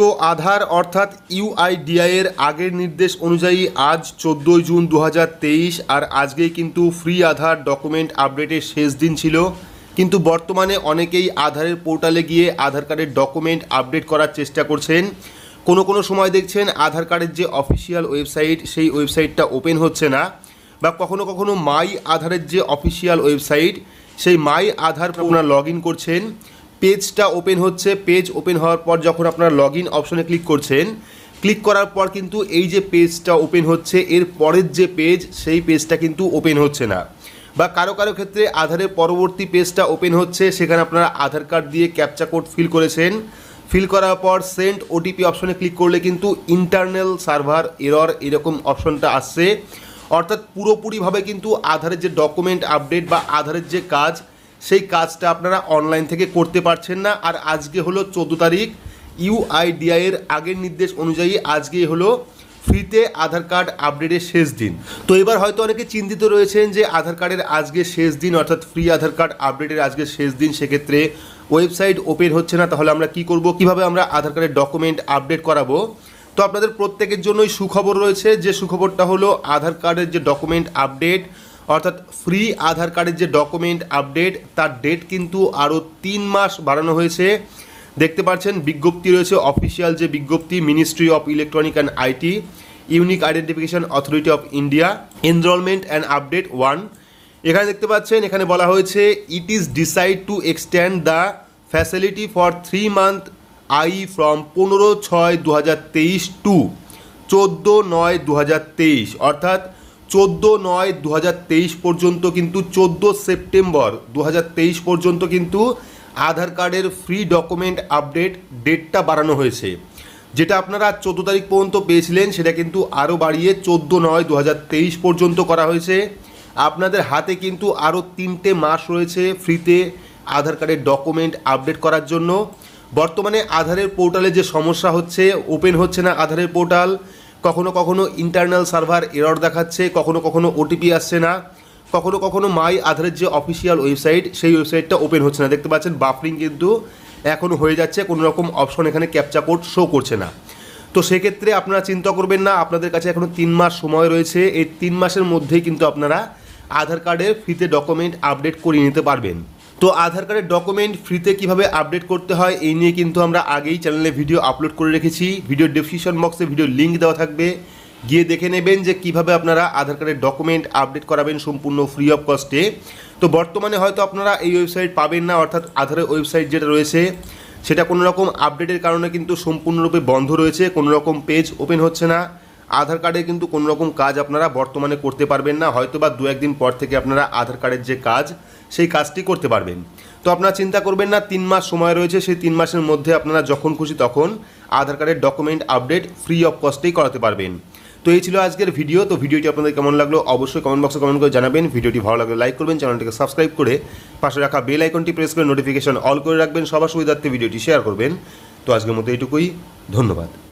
তো আধার অর্থাৎ ইউআইডিআই এর আগের নির্দেশ অনুযায়ী আজ 14 জুন 2023 আর আজকেই কিন্তু ফ্রি আধার ডকুমেন্ট আপডেটের শেষ দিন ছিল। কিন্তু বর্তমানে অনেকেই আধারের পোর্টালে গিয়ে আধার কার্ডের ডকুমেন্ট আপডেট করার চেষ্টা করছেন। কোনো সময় দেখছেন আধার কার্ডের যে অফিসিয়াল ওয়েবসাইট সেই ওয়েবসাইটটা ওপেন হচ্ছে না, বা কখনো মাই আধারের যে অফিসিয়াল ওয়েবসাইট সেই মাই আধার আপনারা লগ ইন করছেন, পেজটা ওপেন হচ্ছে, পেজ ওপেন হওয়ার পর যখন আপনারা লগ ইন অপশনে ক্লিক করছেন, ক্লিক করার পর কিন্তু এই যে পেজটা ওপেন হচ্ছে এর পরের যে পেজ সেই পেজটা কিন্তু ওপেন হচ্ছে না, বা কারো ক্ষেত্রে আধারের পরবর্তী পেজটা ওপেন হচ্ছে, সেখানে আপনারা আধার কার্ড দিয়ে ক্যাপচা কোড ফিল করেছেন, ফিল করার পর সেন্ড ওটিপি অপশনে ক্লিক করলে কিন্তু ইন্টারনাল সার্ভার এরর এরকম অপশনটা আসছে। অর্থাৎ পুরোপুরিভাবে কিন্তু আধারের যে ডকুমেন্ট আপডেট বা আধারের যে কাজ সেই কাজটা আপনারা অনলাইন থেকে করতে পারছেন না। আর আজকে হলো 14 তারিখ, ইউআইডিআই এর আগের নির্দেশ অনুযায়ী আজকেই হলো ফ্রিতে আধার কার্ড আপডেটের শেষ দিন। তো এবার হয়তো অনেকে চিন্তিত রয়েছেন যে আধার কার্ডের আজকে শেষ দিন, অর্থাৎ ফ্রি আধার কার্ড আপডেটের আজকে শেষ দিন, সেক্ষেত্রে ওয়েবসাইট ওপেন হচ্ছে না, তাহলে আমরা কি করব, কিভাবে আমরা আধার কার্ডের ডকুমেন্ট আপডেট করাবো। তো আপনাদের প্রত্যেকের জন্যই সুখবর রয়েছে, যে সুখবরটা হলো আধার কার্ডের যে ডকুমেন্ট আপডেট অর্থাৎ ফ্রি আধার কার্ডের যে ডকুমেন্ট আপডেট তার ডেট কিন্তু আরও 3 মাস বাড়ানো হয়েছে। দেখতে পাচ্ছেন বিজ্ঞপ্তি রয়েছে, অফিসিয়াল যে বিজ্ঞপ্তি, ministry of electronic and IT, unique identification authority of India, enrolment and update 1। এখানে দেখতে পাচ্ছেন, এখানে বলা হয়েছে it is decide to extend the facility for 3 month from 15/6/2023 to 14/9/2023, অর্থাৎ 14/9/2023 পর্যন্ত কিন্তু 14 সেপ্টেম্বর 2023 পর্যন্ত কিন্তু আধার কার্ডের ফ্রি ডকুমেন্ট আপডেট ডেটটা বাড়ানো হয়েছে। যেটা আপনারা 14 তারিখ পর্যন্ত পেয়েছিলেন সেটা কিন্তু আরও বাড়িয়ে 14/9/2023 পর্যন্ত করা হয়েছে। আপনাদের হাতে কিন্তু আরও 3টে মাস রয়েছে ফ্রিতে আধার কার্ডের ডকুমেন্ট আপডেট করার জন্য। বর্তমানে আধারের পোর্টালে যে সমস্যা হচ্ছে, ওপেন হচ্ছে না আধারের পোর্টাল, কখনো ইন্টারনাল সার্ভার এরর দেখাচ্ছে, কখনো ওটিপি আসছে না, কখনো মাই আধারের যে অফিসিয়াল ওয়েবসাইট সেই ওয়েবসাইটটা ওপেন হচ্ছে না। দেখতে পাচ্ছেন বাফারিং কিন্তু এখনও হয়ে যাচ্ছে, কোনো রকম অপশন এখানে ক্যাপচা কোড শো করছে না। তো সেক্ষেত্রে আপনারা চিন্তা করবেন না, আপনাদের কাছে এখনও 3 মাস সময় রয়েছে। এই 3 মাসের মধ্যেই কিন্তু আপনারা আধার কার্ডের ফ্রিতে ডকুমেন্ট আপডেট করিয়ে নিতে পারবেন। তো আধার কার্ডের ডকুমেন্ট ফ্রিতে কিভাবে আপডেট করতে হয় এই নিয়ে কিন্তু আমরা আগেই চ্যানেলে ভিডিও আপলোড করে রেখেছি। ভিডিওর ডেসক্রিপশন বক্সে ভিডিওর লিঙ্ক দেওয়া থাকবে, গিয়ে দেখে নেবেন যে কিভাবে আপনারা আধার কার্ডের ডকুমেন্ট আপডেট করাবেন সম্পূর্ণ ফ্রি অফ কস্টে। তো বর্তমানে হয়তো আপনারা এই ওয়েবসাইট পাবেন না, অর্থাৎ আধারের ওয়েবসাইট যেটা রয়েছে সেটা কোনো রকম আপডেটের কারণে কিন্তু সম্পূর্ণরূপে বন্ধ রয়েছে, কোনো রকম পেজ ওপেন হচ্ছে না। আধার কার্ডে কিন্তু কোনো রকম কাজ আপনারা বর্তমানে করতে পারবেন না, হয়তো বা 2-1 দিন পর থেকে আপনারা আধার কার্ডের যে কাজ সেই কাজটি করতে পারবেন। তো আপনারা চিন্তা করবেন না, 3 মাস সময় রয়েছে, সেই 3 মাসের মধ্যে আপনারা যখন খুশি তখন আধার কার্ডের ডকুমেন্ট আপডেট ফ্রি অফ কস্টেই করাতে পারবেন। তো এই ছিল আজকের ভিডিও। তো ভিডিওটি আপনাদের কেমন লাগলো অবশ্যই কমেন্ট বক্সে কমেন্ট করে জানাবেন। ভিডিওটি ভালো লাগলে লাইক করবেন, চ্যানেলটিকে সাবস্ক্রাইব করে পাশে রাখা বেল আইকনটি প্রেস করে নোটিফিকেশন অল করে রাখবেন, সবার সুবিধার্থে ভিডিওটি শেয়ার করবেন। তো আজকের মতো এইটুকুই, ধন্যবাদ।